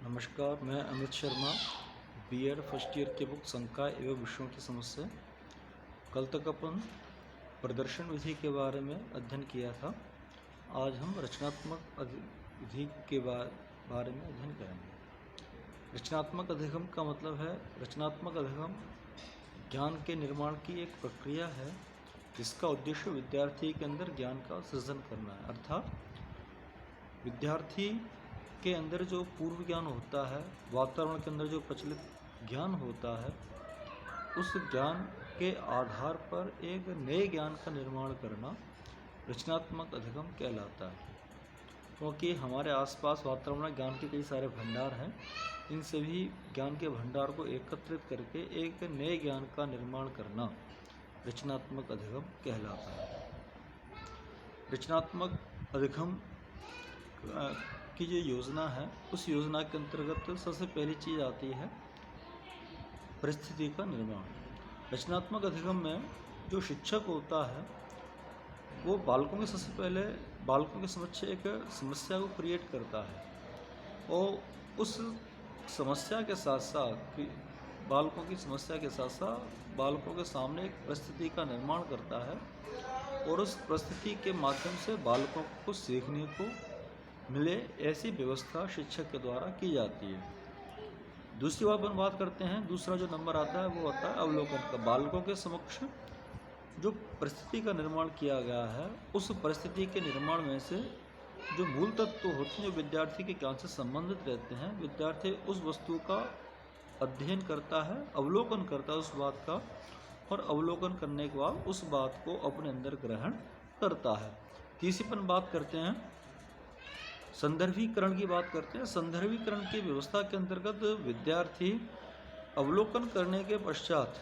नमस्कार, मैं Amit Sharma, BEd first year के बुक संकाय एवं विषयों की समस्या। कल तक अपन प्रदर्शन विधि के बारे में अध्ययन किया था। आज हम रचनात्मक विधि के बारे में अध्ययन करेंगे। रचनात्मक अधिगम का मतलब है, रचनात्मक अधिगम ज्ञान के निर्माण की एक प्रक्रिया है जिसका उद्देश्य विद्यार्थी के अंदर ज्ञान का सृजन करना है। अर्थात विद्यार्थी के अंदर जो पूर्व ज्ञान होता है, वातावरण के अंदर जो प्रचलित ज्ञान होता है, उस ज्ञान के आधार पर एक नए ज्ञान का निर्माण करना रचनात्मक अधिगम कहलाता है। क्योंकि हमारे आसपास वातावरण में ज्ञान के कई सारे भंडार हैं, इन सभी ज्ञान के भंडार को एकत्रित करके एक नए ज्ञान का निर्माण करना रचनात्मक अधिगम कहलाता है। रचनात्मक अधिगम की जो योजना है, उस योजना के अंतर्गत सबसे पहली चीज़ आती है परिस्थिति का निर्माण। रचनात्मक अधिगम में जो शिक्षक होता है वो बालकों के समक्ष एक समस्या को क्रिएट करता है और उस समस्या के साथ साथ बालकों की समस्या के साथ साथ बालकों के सामने एक परिस्थिति का निर्माण करता है और उस परिस्थिति के माध्यम से बालकों को सीखने को मिले, ऐसी व्यवस्था शिक्षक के द्वारा की जाती है। दूसरी बात करते हैं, दूसरा जो नंबर आता है वो आता है अवलोकन का। बालकों के समक्ष जो परिस्थिति का निर्माण किया गया है, उस परिस्थिति के निर्माण में से जो मूल तत्व होते हैं, जो विद्यार्थी के ज्ञान से संबंधित रहते हैं, विद्यार्थी उस वस्तु का अध्ययन करता है, अवलोकन करता है उस बात का, और अवलोकन करने के बाद उस बात को अपने अंदर ग्रहण करता है। तीसरी बात करते हैं संदर्भीकरण की बात करते हैं। संदर्भीकरण की व्यवस्था के अंतर्गत विद्यार्थी अवलोकन करने के पश्चात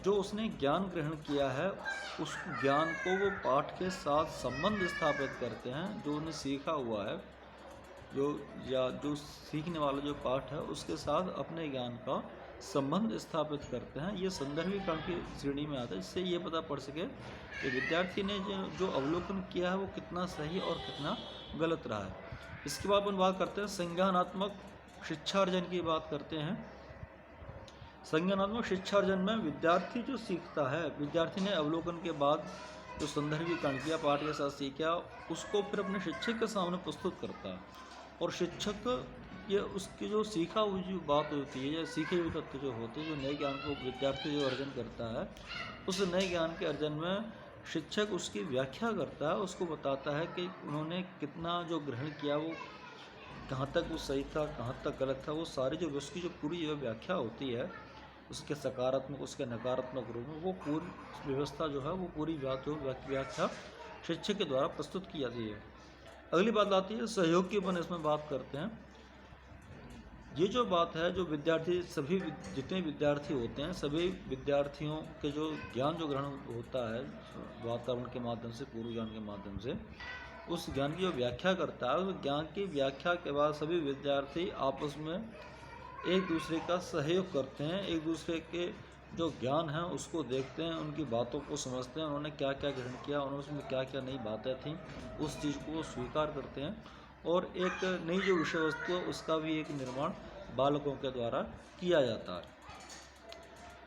जो उसने ज्ञान ग्रहण किया है, उस ज्ञान को वो पाठ के साथ संबंध स्थापित करते हैं। जो उन्हें सीखा हुआ है, जो सीखने वाला जो पाठ है, उसके साथ अपने ज्ञान का संबंध स्थापित करते हैं। ये संदर्भीकरण की श्रेणी में आता है, जिससे ये पता पड़ सके कि विद्यार्थी ने जो अवलोकन किया है वो कितना सही और कितना गलत रहा है। इसके बाद अपन बात करते हैं संज्ञानात्मक शिक्षार्जन की बात करते हैं। संज्ञानात्मक शिक्षार्जन में विद्यार्थी जो सीखता है, विद्यार्थी ने अवलोकन के बाद जो संदर्भीकरण किया, पाठ के साथ सीखा, उसको फिर अपने शिक्षक के सामने प्रस्तुत करता है और शिक्षक ये उसकी जो सीखा हुई जो बात होती है या सीखे हुए तत्व जो होते हैं, जो नए ज्ञान को विद्यार्थी जो अर्जन करता है, उस नए ज्ञान के अर्जन में शिक्षक उसकी व्याख्या करता है, उसको बताता है कि उन्होंने कितना जो ग्रहण किया वो कहाँ तक वो सही था, कहाँ तक गलत था। वो सारी जो उसकी जो पूरी व्याख्या होती है, उसके सकारात्मक उसके नकारात्मक रूप में, वो पूरी व्यवस्था जो है, वो पूरी व्याख्या शिक्षक के द्वारा प्रस्तुत की जाती है। अगली बात आती है सहयोग की। अपन इसमें बात करते हैं। ये जो बात है, जो विद्यार्थी जितने विद्यार्थी होते हैं, सभी विद्यार्थियों के जो ज्ञान जो ग्रहण होता है वातावरण के माध्यम से, पूर्व ज्ञान के माध्यम से, उस ज्ञान की जो व्याख्या करता है, उस ज्ञान की व्याख्या के बाद सभी विद्यार्थी आपस में एक दूसरे का सहयोग करते हैं, एक दूसरे के जो ज्ञान है उसको देखते हैं, उनकी बातों को समझते हैं, उन्होंने क्या क्या ग्रहण किया, उनमें क्या क्या नई बातें थीं, उस चीज़ को वो स्वीकार करते हैं और एक नई जो विषय वस्तु है उसका भी एक निर्माण बालकों के द्वारा किया जाता है।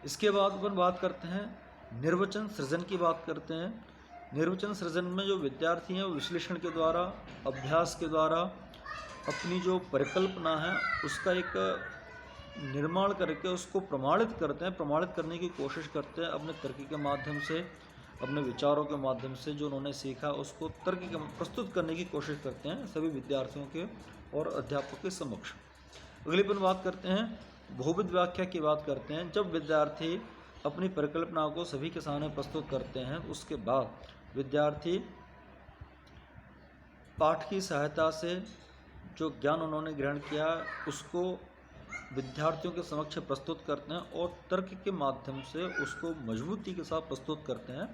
इसके बाद अपन बात करते हैं निर्वचन सृजन की बात करते हैं। निर्वचन सृजन में जो विद्यार्थी हैं वो विश्लेषण के द्वारा, अभ्यास के द्वारा अपनी जो परिकल्पना है उसका एक निर्माण करके उसको प्रमाणित करते हैं, प्रमाणित करने की कोशिश करते हैं अपने तर्क के माध्यम से, अपने विचारों के माध्यम से। जो उन्होंने सीखा उसको तर्क के प्रस्तुत करने की कोशिश करते हैं सभी विद्यार्थियों के और अध्यापक के समक्ष। अगली पर बात करते हैं बहुविध व्याख्या की बात करते हैं। जब विद्यार्थी अपनी परिकल्पना को सभी के सामने प्रस्तुत करते हैं, उसके बाद विद्यार्थी पाठ की सहायता से जो ज्ञान उन्होंने ग्रहण किया उसको विद्यार्थियों के समक्ष प्रस्तुत करते हैं और तर्क के माध्यम से उसको मजबूती के साथ प्रस्तुत करते हैं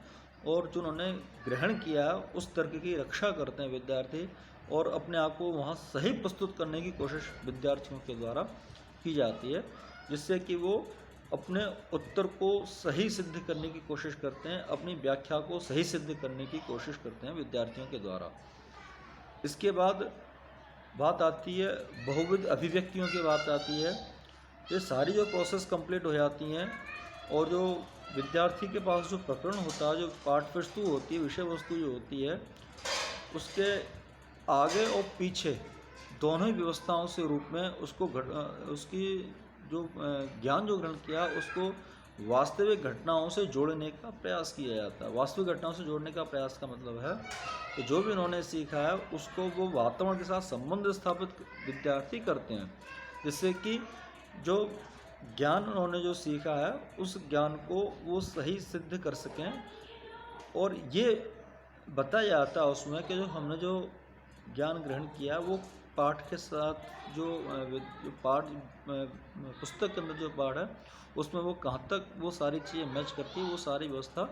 और जो उन्होंने ग्रहण किया है उस तर्क की रक्षा करते हैं विद्यार्थी और अपने आप को वहाँ सही प्रस्तुत करने की कोशिश विद्यार्थियों के द्वारा की जाती है, जिससे कि वो अपने उत्तर को सही सिद्ध करने की कोशिश करते हैं, अपनी व्याख्या को सही सिद्ध करने की कोशिश करते हैं विद्यार्थियों के द्वारा। इसके बाद बात आती है बहुविध अभिव्यक्तियों की बात आती है। ये सारी जो प्रोसेस कंप्लीट हो जाती हैं और जो विद्यार्थी के पास जो प्रकरण होता है, जो पाठ वस्तु होती है, विषय वस्तु जो होती है, उसके आगे और पीछे दोनों ही व्यवस्थाओं से रूप में उसको उसकी जो ज्ञान जो ग्रहण किया उसको वास्तविक घटनाओं से जोड़ने का प्रयास किया जाता है। वास्तविक घटनाओं से जोड़ने का प्रयास का मतलब है कि जो भी उन्होंने सीखा है उसको वो वातावरण के साथ संबंध स्थापित विद्यार्थी करते हैं, जिससे कि जो ज्ञान उन्होंने जो सीखा है उस ज्ञान को वो सही सिद्ध कर सकें। और ये बताया जाता है उसमें कि जो हमने जो ज्ञान ग्रहण किया वो पाठ के साथ जो पाठ पुस्तक के अंदर जो पाठ है उसमें वो कहाँ तक वो सारी चीज़ें मैच करती है, वो सारी व्यवस्था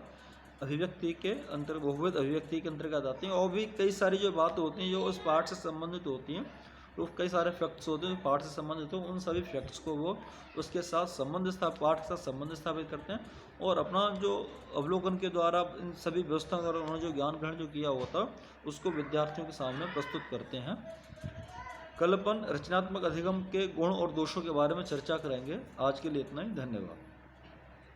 अभिव्यक्ति के अंतर बहुविध अभिव्यक्ति के अंतर्गत आती हैं। और भी कई सारी जो बातें होती हैं जो उस पाठ से संबंधित होती हैं, तो कई सारे फैक्ट्स होते हैं पाठ से संबंधित हो, उन सभी फैक्ट्स को वो उसके साथ पाठ के साथ संबंध स्थापित करते हैं और अपना जो अवलोकन के द्वारा इन सभी व्यवस्थाओं द्वारा उन्होंने जो ज्ञान ग्रहण जो किया होता उसको विद्यार्थियों के सामने प्रस्तुत करते हैं। कल अपन रचनात्मक अधिगम के गुण और दोषों के बारे में चर्चा करेंगे। आज के लिए इतना ही, धन्यवाद।